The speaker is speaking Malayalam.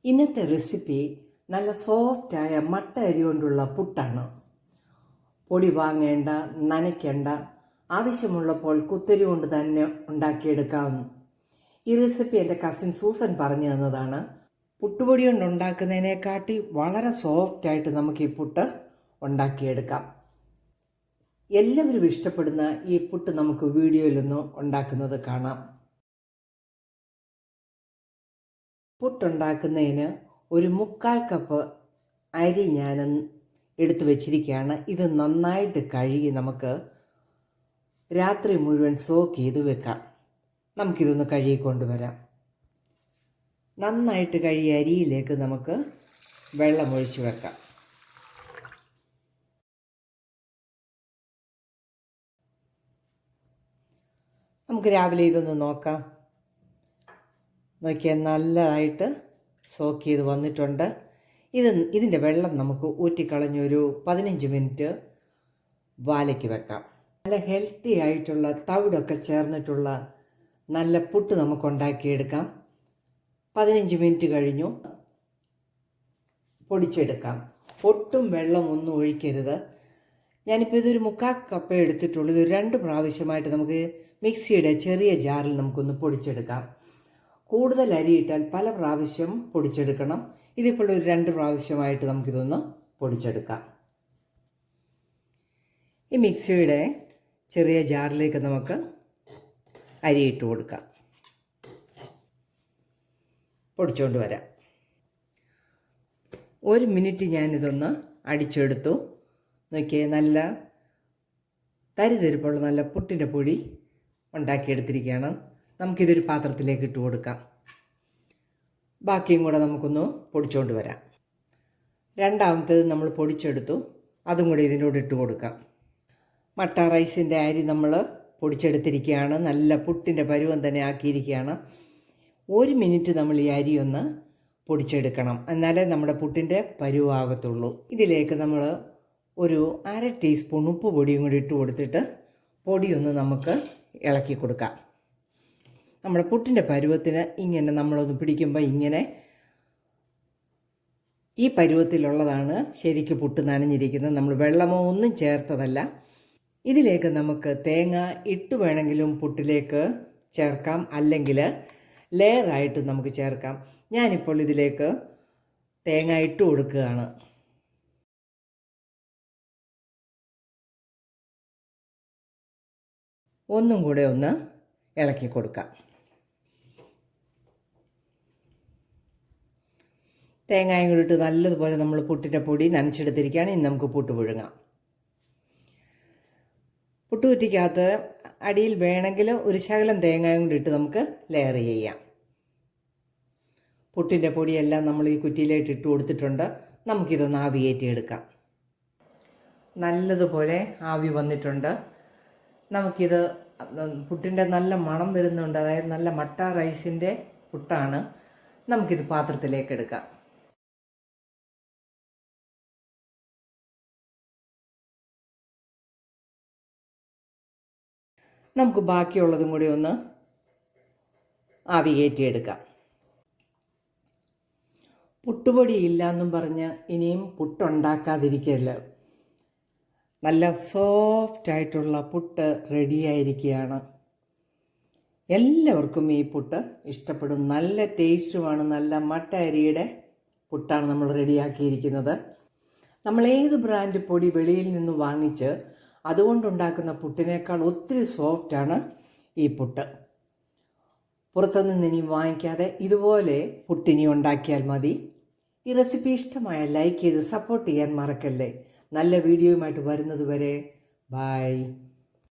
ഇന്നത്തെ റെസിപ്പി നല്ല സോഫ്റ്റായ മട്ട അരി കൊണ്ടുള്ള പുട്ടാണ്. പൊടി വാങ്ങേണ്ട, നനയ്ക്കേണ്ട, ആവശ്യമുള്ളപ്പോൾ കുത്തരി കൊണ്ട് തന്നെ ഉണ്ടാക്കിയെടുക്കാവുന്നു. ഈ റെസിപ്പി എൻ്റെ കസിൻ സൂസൻ പറഞ്ഞു തന്നതാണ്. പുട്ടുപൊടി കൊണ്ട് ഉണ്ടാക്കുന്നതിനെക്കാട്ടി വളരെ സോഫ്റ്റായിട്ട് നമുക്ക് ഈ പുട്ട് ഉണ്ടാക്കിയെടുക്കാം. എല്ലാവരും ഇഷ്ടപ്പെടുന്ന ഈ പുട്ട് നമുക്ക് വീഡിയോയിലൊന്ന് ഉണ്ടാക്കുന്നത് കാണാം. പുട്ടുണ്ടാക്കുന്നതിന് ഒരു 1/4 കപ്പ് അരി ഞാൻ എടുത്തു വച്ചിരിക്കുകയാണ്. ഇത് നന്നായിട്ട് കഴുകി നമുക്ക് രാത്രി മുഴുവൻ സോക്ക് ചെയ്ത് വെക്കാം. നമുക്കിതൊന്ന് കഴുകിക്കൊണ്ടുവരാം. നന്നായിട്ട് കഴുകിയ അരിയിലേക്ക് നമുക്ക് വെള്ളമൊഴിച്ച് വെക്കാം. നമുക്ക് രാവിലെ ഇതൊന്ന് നോക്കാം. നോക്കിയാൽ നല്ലതായിട്ട് സോക്ക് ചെയ്ത് വന്നിട്ടുണ്ട്. ഇതിൻ്റെ വെള്ളം നമുക്ക് ഊറ്റിക്കളഞ്ഞൊരു 15 മിനിറ്റ് വാലയ്ക്ക് വെക്കാം. നല്ല ഹെൽത്തി ആയിട്ടുള്ള തവിടൊക്കെ ചേർന്നിട്ടുള്ള നല്ല പുട്ട് നമുക്ക് ഉണ്ടാക്കിയെടുക്കാം. 15 മിനിറ്റ് കഴിഞ്ഞു. പൊടിച്ചെടുക്കാം. ഒട്ടും വെള്ളം ഒന്നും ഒഴിക്കരുത്. ഞാനിപ്പോൾ ഇതൊരു 1/4 കപ്പേ എടുത്തിട്ടുള്ളൂ. ഇത് 2 പ്രാവശ്യമായിട്ട് നമുക്ക് മിക്സിയുടെ ചെറിയ ജാറിൽ നമുക്കൊന്ന് പൊടിച്ചെടുക്കാം. കൂടുതൽ അരിയിട്ടാൽ പല പ്രാവശ്യം പൊടിച്ചെടുക്കണം. ഇതിപ്പോൾ ഒരു 2 പ്രാവശ്യമായിട്ട് നമുക്കിതൊന്ന് പൊടിച്ചെടുക്കാം. ഈ മിക്സിയുടെ ചെറിയ ജാറിലേക്ക് നമുക്ക് അരിയിട്ട് കൊടുക്കാം. പൊടിച്ചുകൊണ്ട് വരാം. 1 മിനിറ്റ് ഞാനിതൊന്ന് അടിച്ചെടുത്തു. നോക്കിയേ, നല്ല തരിതരിപ്പുള്ള നല്ല പുട്ടിൻ്റെ പൊടി ഉണ്ടാക്കിയെടുത്തിരിക്കുകയാണ്. നമുക്കിതൊരു പാത്രത്തിലേക്ക് ഇട്ട് കൊടുക്കാം. ബാക്കിയും കൂടെ നമുക്കൊന്ന് പൊടിച്ചുകൊണ്ട് വരാം. രണ്ടാമത്തേത് നമ്മൾ പൊടിച്ചെടുത്തു. അതും കൂടി ഇതിനോട് ഇട്ട് കൊടുക്കാം. മട്ട റൈസിൻ്റെ അരി നമ്മൾ പൊടിച്ചെടുത്തിരിക്കുകയാണ്. നല്ല പുട്ടിൻ്റെ പരുവം തന്നെ ആക്കിയിരിക്കുകയാണ്. 1 മിനിറ്റ് നമ്മൾ ഈ അരി ഒന്ന് പൊടിച്ചെടുക്കണം. എന്നാലേ നമ്മുടെ പുട്ടിൻ്റെ പരുവാകത്തുള്ളൂ. ഇതിലേക്ക് നമ്മൾ ഒരു 1/2 ടീസ്പൂൺ ഉപ്പ് പൊടിയും കൂടി ഇട്ട് കൊടുത്തിട്ട് പൊടിയൊന്ന് നമുക്ക് ഇളക്കി കൊടുക്കാം. നമ്മുടെ പുട്ടിൻ്റെ പരുവത്തിന് ഇങ്ങനെ നമ്മളൊന്ന് പിടിക്കുമ്പോൾ ഇങ്ങനെ ഈ പരുവത്തിലുള്ളതാണ് ശരിക്കും പുട്ട് നനഞ്ഞിരിക്കുന്നത്. നമ്മൾ വെള്ളമോ ഒന്നും ചേർത്തതല്ല. ഇതിലേക്ക് നമുക്ക് തേങ്ങ ഇട്ട് വേണമെങ്കിലും പുട്ടിലേക്ക് ചേർക്കാം, അല്ലെങ്കിൽ ലെയറായിട്ട് നമുക്ക് ചേർക്കാം. ഞാനിപ്പോൾ ഇതിലേക്ക് തേങ്ങ ഇട്ട് കൊടുക്കുകയാണ്. ഒന്നും കൂടെ ഒന്ന് ഇളക്കി കൊടുക്കാം. തേങ്ങയും കൂടി ഇട്ട് നല്ലതുപോലെ നമ്മൾ പുട്ടിൻ്റെ പൊടി നനച്ചെടുത്തിരിക്കുകയാണ്. ഇനി നമുക്ക് പുട്ട് പുഴുങ്ങാം. പുട്ടുകുറ്റിക്കകത്ത് അടിയിൽ വേണമെങ്കിൽ ഒരു ശകലം തേങ്ങയും കൂടി ഇട്ട് നമുക്ക് ലെയർ ചെയ്യാം. പുട്ടിൻ്റെ പൊടിയെല്ലാം നമ്മൾ ഈ കുറ്റിയിലേക്ക് ഇട്ട് കൊടുത്തിട്ടുണ്ട്. നമുക്കിതൊന്ന് ആവി കയറ്റിയെടുക്കാം. നല്ലതുപോലെ ആവി വന്നിട്ടുണ്ട്. നമുക്കിത് പുട്ടിൻ്റെ നല്ല മണം വരുന്നുണ്ട്. അതായത് നല്ല മട്ട റൈസിൻ്റെ പുട്ടാണ്. നമുക്കിത് പാത്രത്തിലേക്ക് എടുക്കാം. നമുക്ക് ബാക്കിയുള്ളതും കൂടി ഒന്ന് ആവി കയറ്റിയെടുക്കാം. പുട്ടുപൊടി ഇല്ലയെന്നും പറഞ്ഞ് ഇനിയും പുട്ടുണ്ടാക്കാതിരിക്കല്ലോ. നല്ല സോഫ്റ്റായിട്ടുള്ള പുട്ട് റെഡിയായിരിക്കുകയാണ്. എല്ലാവർക്കും ഈ പുട്ട് ഇഷ്ടപ്പെടും. നല്ല ടേസ്റ്റുമാണ്. നല്ല മട്ട അരിയുടെ പുട്ടാണ് നമ്മൾ റെഡിയാക്കിയിരിക്കുന്നത്. നമ്മൾ ഏത് ബ്രാൻഡ് പൊടി വെളിയിൽ നിന്ന് വാങ്ങിച്ച് അതുകൊണ്ടുണ്ടാക്കുന്ന പുട്ടിനേക്കാൾ ഒത്തിരി സോഫ്റ്റാണ് ഈ പുട്ട്. പുറത്തുനിന്ന് ഇനി വാങ്ങിക്കാതെ ഇതുപോലെ പുട്ടിനി ഉണ്ടാക്കിയാൽ മതി. ഈ റെസിപ്പി ഇഷ്ടമായ ലൈക്ക് ചെയ്ത് സപ്പോർട്ട് ചെയ്യാൻ മറക്കല്ലേ. നല്ല വീഡിയോയുമായിട്ട് വരുന്നത് വരെ ബൈ.